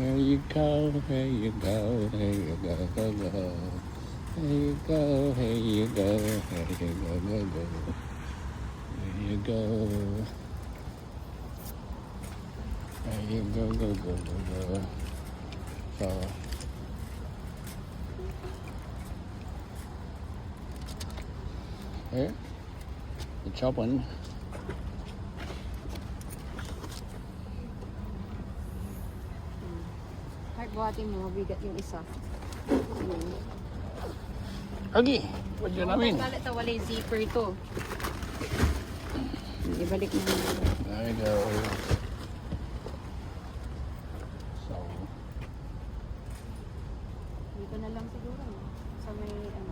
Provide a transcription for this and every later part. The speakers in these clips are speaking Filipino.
There you go, there you go, there you go, go, go. There you go, there you go, there you go, go, go. There you go. There you go, go, go, go, go. So, here, it's open. Buhatin mo, mabigat yung isa. Agi, what yun namin? Balik ito, wala yung zipper ito. Ibalik mo. There you go. So, Dito na lang siguro. Sa may ano.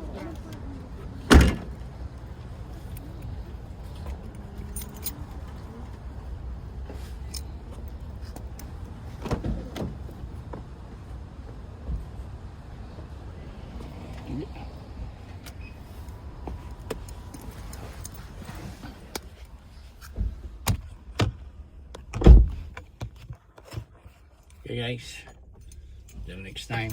okay guys, till next time.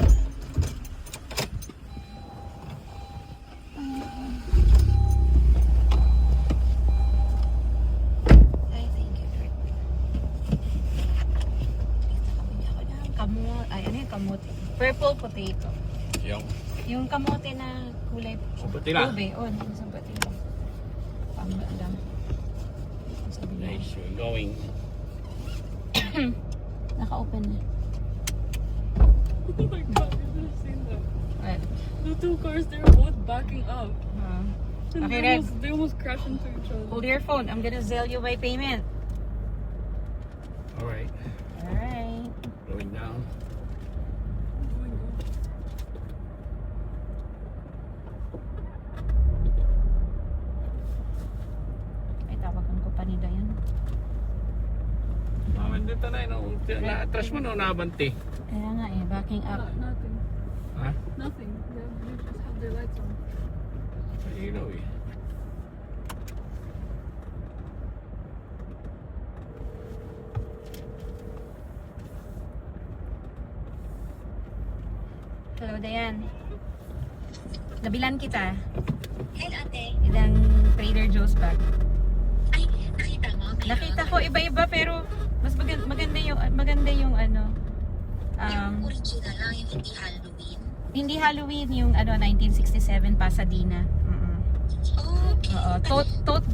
Ay, thank you. Kamote. Ay, ano yung kamote? Purple potato. Yung kamote na kulay Sabatila. ube. Oh, yung sabatila. Pambadam. Nice, we're going. Naka-open na. Oh my god, you should have seen that. What? The two cars, they were both backing up. And Okay, they, Red. they almost crashed into each other. Hold your phone. I'm gonna Zelle you my payment. Alright, Alright. going down. Oh my god. Ay, tawagan ko pa ni Dayan. Dito na yun, na-atras mo na nabanti. Kaya nga eh, backing up. Nothing. Ha? Nothing. They just have their lights on. Sa ilaw eh. Hello, Dayan. Nabilan kita. Hello, ate. Ilang Trader Joe's bag. Ay, nakita mo? Nakita ko iba-iba pero mas maganda yung ano. Yung original lang, yung hindi Halloween. Hindi Halloween yung ano 1967 Pasadena. Okay. Oo, tote